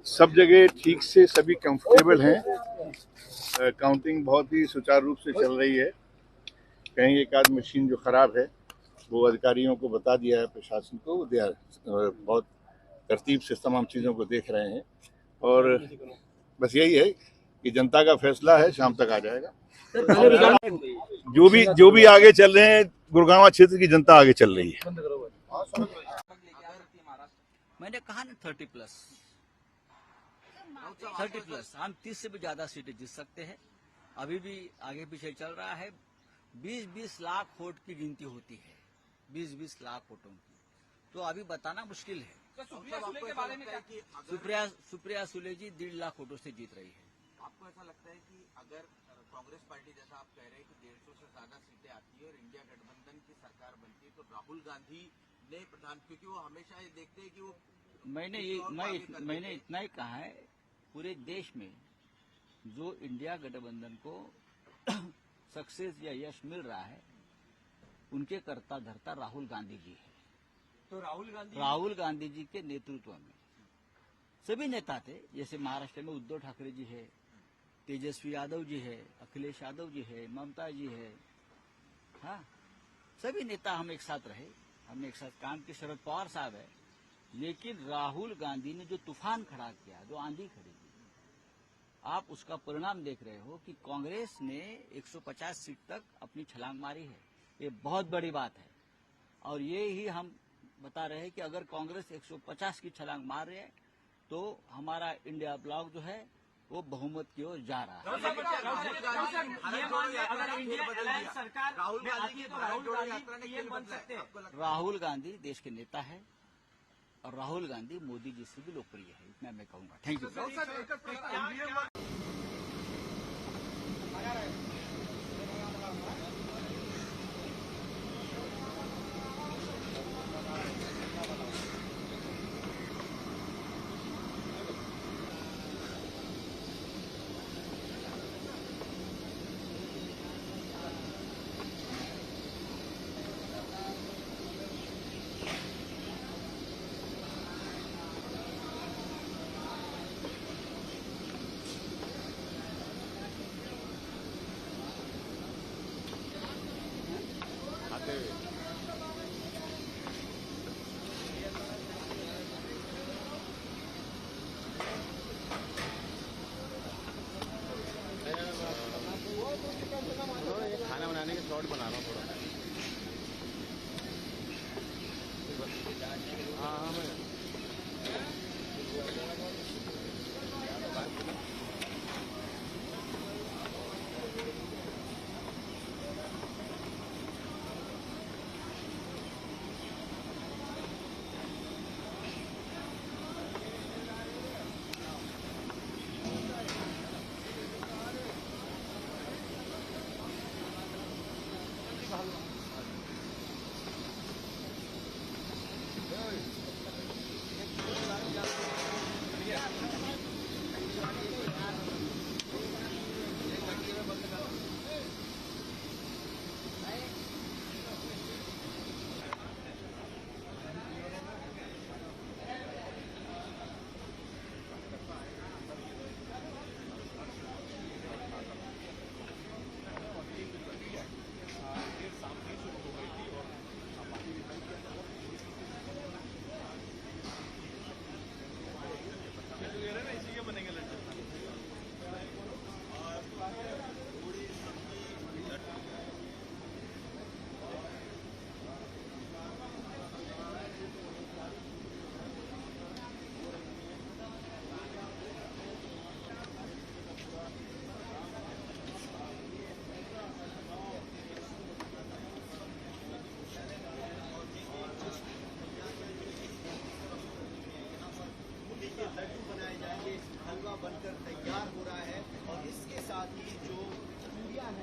सब जगह ठीक से सभी कंफर्टेबल हैं। काउंटिंग बहुत ही सुचारू रूप से चल रही है। कहीं एक आध मशीन जो खराब है वो अधिकारियों को बता दिया है, प्रशासन को बहुत तरतीब से तमाम चीज़ों को देख रहे हैं और बस यही है कि जनता का फैसला है, शाम तक आ जाएगा। जो भी आगे चल रहे हैं, गुड़गांव क्षेत्र की जनता आगे चल रही है। मैंने कहा ना 30+, हम 30 से भी ज्यादा सीटें जीत सकते हैं। अभी भी आगे पीछे चल रहा है। 20-20 लाख वोट की गिनती होती है, 20-20 लाख वोटों की, तो अभी बताना मुश्किल है। सुप्रिया सुले जी 1.5 लाख वोटों से जीत रही है। आपको ऐसा लगता है कि अगर कांग्रेस पार्टी, जैसा आप कह रहे हैं कि 150 से ज्यादा सीटें आती है और इंडिया गठबंधन की सरकार बनती है, तो राहुल गांधी ने क्योंकि वो हमेशा ये देखते हैं कि वो मैंने इतना ही कहा है, पूरे देश में जो इंडिया गठबंधन को सक्सेस या यश मिल रहा है, उनके कर्ता धर्ता राहुल गांधी जी है। तो राहुल गांधी जी के नेतृत्व में सभी नेता थे, जैसे महाराष्ट्र में उद्धव ठाकरे जी है, तेजस्वी यादव जी है, अखिलेश यादव जी है, ममता जी है, हाँ, सभी नेता हम एक साथ रहे, हमने एक साथ काम किया। शरद पवार साहब है, लेकिन राहुल गांधी ने जो तूफान खड़ा किया, जो आंधी खड़ी की, आप उसका परिणाम देख रहे हो कि कांग्रेस ने 150 सीट तक अपनी छलांग मारी है। ये बहुत बड़ी बात है और ये ही हम बता रहे हैं कि अगर कांग्रेस 150 की छलांग मार रही है तो हमारा इंडिया ब्लॉक जो है वो बहुमत की ओर जा रहा है। राहुल गांधी देश के नेता है और राहुल गांधी मोदी जी से भी लोकप्रिय है, इतना मैं कहूंगा। Thank you. खाना बनाने के शॉट बना रहा हूँ थोड़ा। हाँ मैं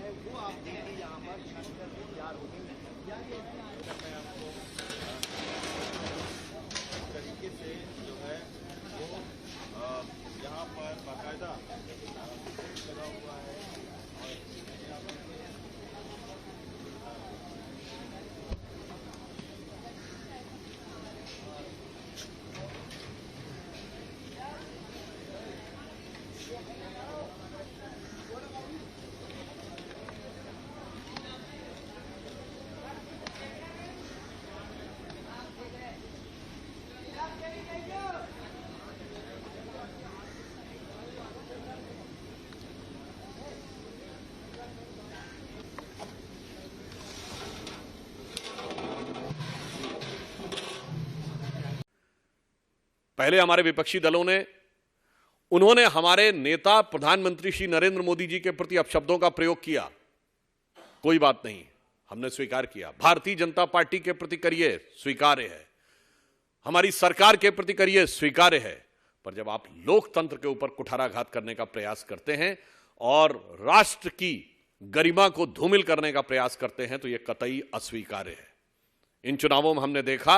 है वो आप देखिए यहाँ पर शंकर को तैयार होते हुए या ये तरीके से जो है वो यहाँ पर बाकायदा लगा हुआ है पहले हमारे विपक्षी दलों ने उन्होंने हमारे नेता प्रधानमंत्री श्री नरेंद्र मोदी जी के प्रति अपशब्दों का प्रयोग किया। कोई बात नहीं, हमने स्वीकार किया। भारतीय जनता पार्टी के प्रति करिए, स्वीकार्य है। हमारी सरकार के प्रति करिए, स्वीकार्य है। पर जब आप लोकतंत्र के ऊपर कुठाराघात करने का प्रयास करते हैं और राष्ट्र की गरिमा को धूमिल करने का प्रयास करते हैं तो यह कतई अस्वीकार्य है। इन चुनावों में हमने देखा,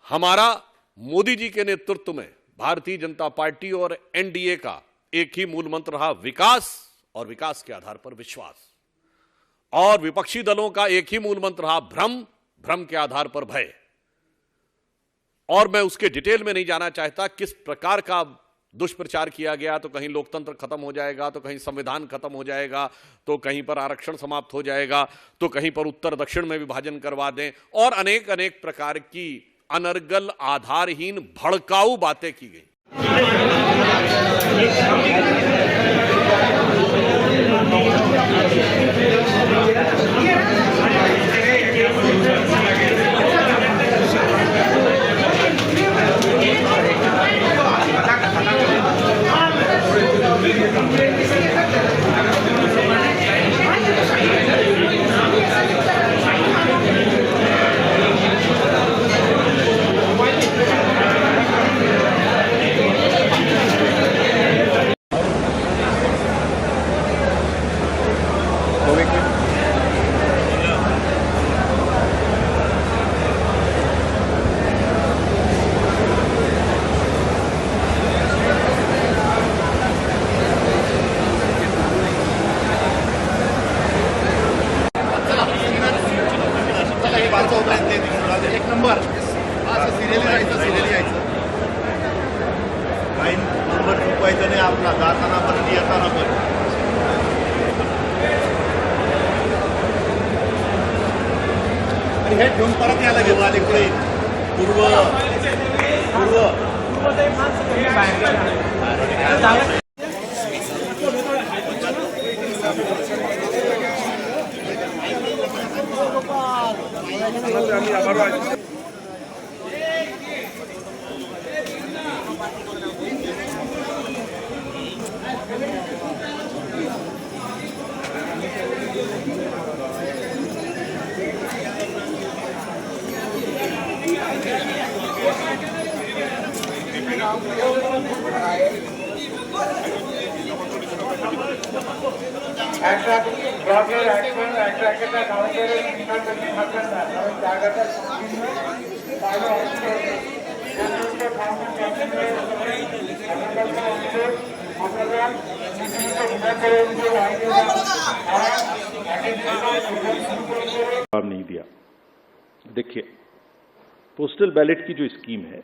हमारा मोदी जी के नेतृत्व में भारतीय जनता पार्टी और एनडीए का एक ही मूल मंत्र रहा, विकास, और विकास के आधार पर विश्वास। और विपक्षी दलों का एक ही मूल मंत्र रहा, भ्रम, भ्रम के आधार पर भय। और मैं उसके डिटेल में नहीं जाना चाहता किस प्रकार का दुष्प्रचार किया गया। तो कहीं लोकतंत्र खत्म हो जाएगा, तो कहीं संविधान खत्म हो जाएगा, तो कहीं पर आरक्षण समाप्त हो जाएगा, तो कहीं पर उत्तर दक्षिण में विभाजन करवा दें, और अनेक अनेक प्रकार की अनर्गल, आधारहीन, भड़काऊ बातें की गई। एक नंबर असं सिरियली यायचं काही नंबर चुकवायचं नाही आपला, जाताना पण येताना पण। आणि हे घेऊन परत यायला घेऊ आले पुढे पूर्व नहीं दिया। देखिए, पोस्टल बैलेट की जो स्कीम है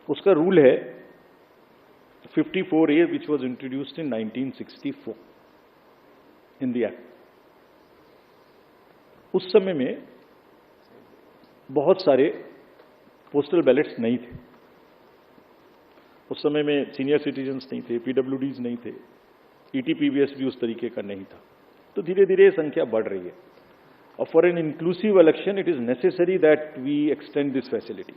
उसका रूल है 54A which was introduced in 1964 in the act। उस समय में बहुत सारे पोस्टल बैलेट्स नहीं थे। उस समय में सीनियर सिटीजन्स नहीं थे, पीडब्ल्यूडीज नहीं थे, ईटीपीवीएस भी उस तरीके का नहीं था। तो धीरे धीरे संख्या बढ़ रही है और for an inclusive election it is necessary that we extend this facility.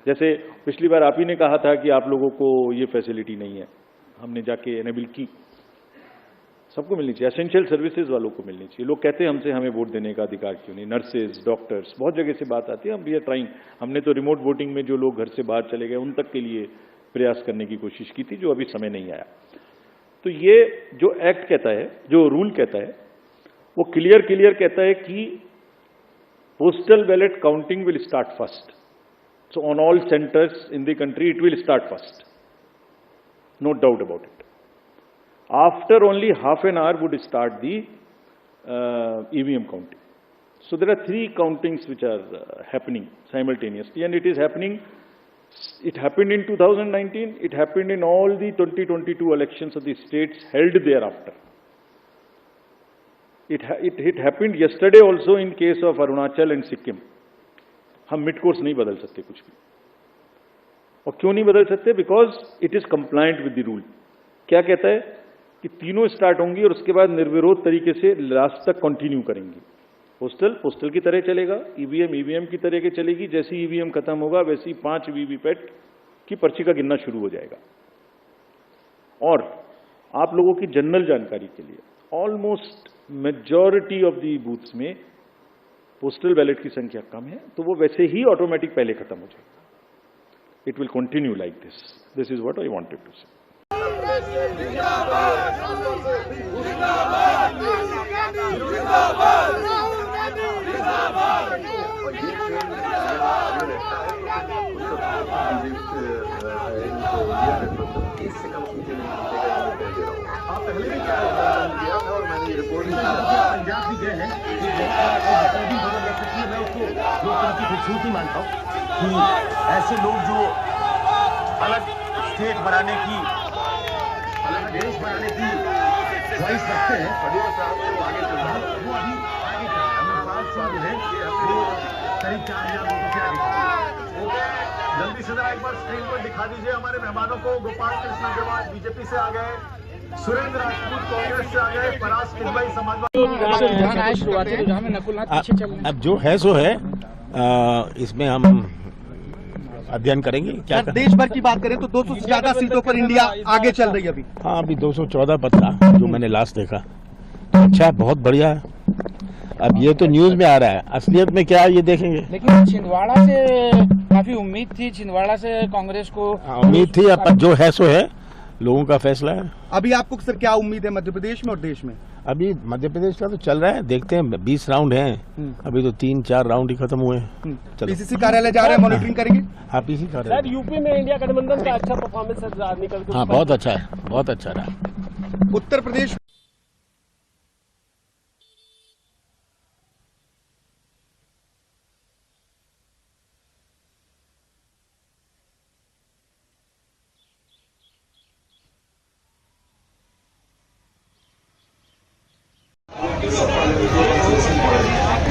जैसे पिछली बार आप ही ने कहा था कि आप लोगों को ये फैसिलिटी नहीं है, हमने जाके एनेबल की। सबको मिलनी चाहिए, एसेंशियल सर्विसेज वालों को मिलनी चाहिए। लोग कहते हैं हमसे हमें वोट देने का अधिकार क्यों नहीं, नर्सेज, डॉक्टर्स, बहुत जगह से बात आती है। हम वी आर ट्राइंग, हमने तो रिमोट वोटिंग में जो लोग घर से बाहर चले गए उन तक के लिए प्रयास करने की कोशिश की थी, जो अभी समय नहीं आया। तो ये जो एक्ट कहता है, जो रूल कहता है, वो क्लियर कहता है कि postal ballot counting will start first. So on all centers in the country, it will start first. No doubt about it. After only half an hour would start the EVM counting. So there are 3 countings which are happening simultaneously, and it is happening. It happened in 2019. It happened in all the 2022 elections of the states held thereafter. It happened yesterday also in case of Arunachal and Sikkim. हम mid course नहीं बदल सकते कुछ भी. और क्यों नहीं बदल सकते? Because it is compliant with the rule. क्या कहता है कि तीनों स्टार्ट होंगी और उसके बाद निर्विरोध तरीके से लास्ट तक कंटिन्यू करेंगी. पोस्टल की तरह चलेगा, ईवीएम की तरह के चलेगी. जैसे ईवीएम खत्म होगा वैसे ही 5 वीवीपैट की पर्ची का गिनना शुरू हो जाएगा. और आप लोगों की जनरल जानकारी के लिए, almost majority of the booths में पोस्टल बैलेट की संख्या कम है, तो वो वैसे ही ऑटोमेटिक पहले खत्म हो जाएगा. It will continue like this. This is what I wanted to say. आप पहले भी क्या दिया था और मैंने रिपोर्ट पंजाब की जय है मैं उसको लोकतंत्र की खूबसूरती मानता हूँ कि ऐसे लोग जो अलग स्टेट बनाने की, अलग देश बनाने की ख्वाहिश रखते हैं, वो अभी आगे चल रहे हैं. अमरपाल सिंह जो है वो करीब 4,000 लोगों से आगे. जल्दी से जरा एक बार स्क्रीन पर दिखा दीजिए हमारे मेहमानों को. गोपाल कृष्ण अग्रवाल बीजेपी से आ गए, सुरेंद्र राजपूत कांग्रेस से आ गए, परास किदवई समाजवादी. अब जो है सो है, इसमें हम अध्ययन करेंगे. क्या देश भर की बात करें तो 200 से ज्यादा सीटों पर इंडिया आगे चल रही है अभी. हाँ, अभी 214 पद था जो मैंने लास्ट देखा. तो अच्छा है, बहुत बढ़िया है. अब ये तो न्यूज में आ रहा है, असलियत में क्या है ये देखेंगे. लेकिन छिंदवाड़ा से काफी उम्मीद थी, छिंदवाड़ा से कांग्रेस को उम्मीद थी. अब जो है सो है, लोगों का फैसला है. अभी आपको सर क्या उम्मीद है मध्य प्रदेश में और देश में? अभी मध्य प्रदेश का तो चल रहा है, देखते हैं. 20 राउंड हैं, अभी तो 3-4 राउंड ही खत्म हुए हैं. पीसीसी कार्यालय जा रहे हैं, मॉनिटरिंग करेंगे. हाँ, पीसी कार्यालय. यूपी में इंडिया गठबंधन का अच्छा परफॉर्मेंस निकल के. हाँ, बहुत अच्छा है, बहुत अच्छा रहा. उत्तर प्रदेश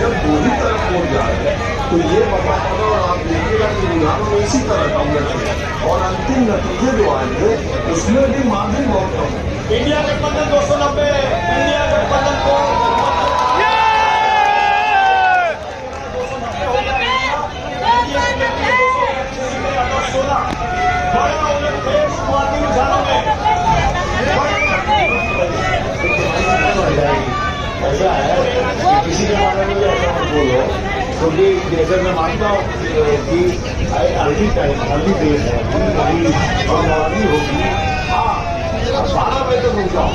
जब दोनों तरफ वोट जा रहे हैं तो ये पता होगा और आप देखिएगा कि रुझान में इसी तरह कम है और अंतिम नतीजे जो आएंगे उसमें भी मार्जिन बहुत कम है. इंडिया गठबंधन 290, इंडिया गठबंधन को ऐसा है किसी के बारे में ऐसा मत बोलो, क्योंकि जैसे मैं मानता हूँ कि अर्ली टाइम अर्ली डेज है, अभी होगी. हाँ, 12 बजे तक रुक जाओ.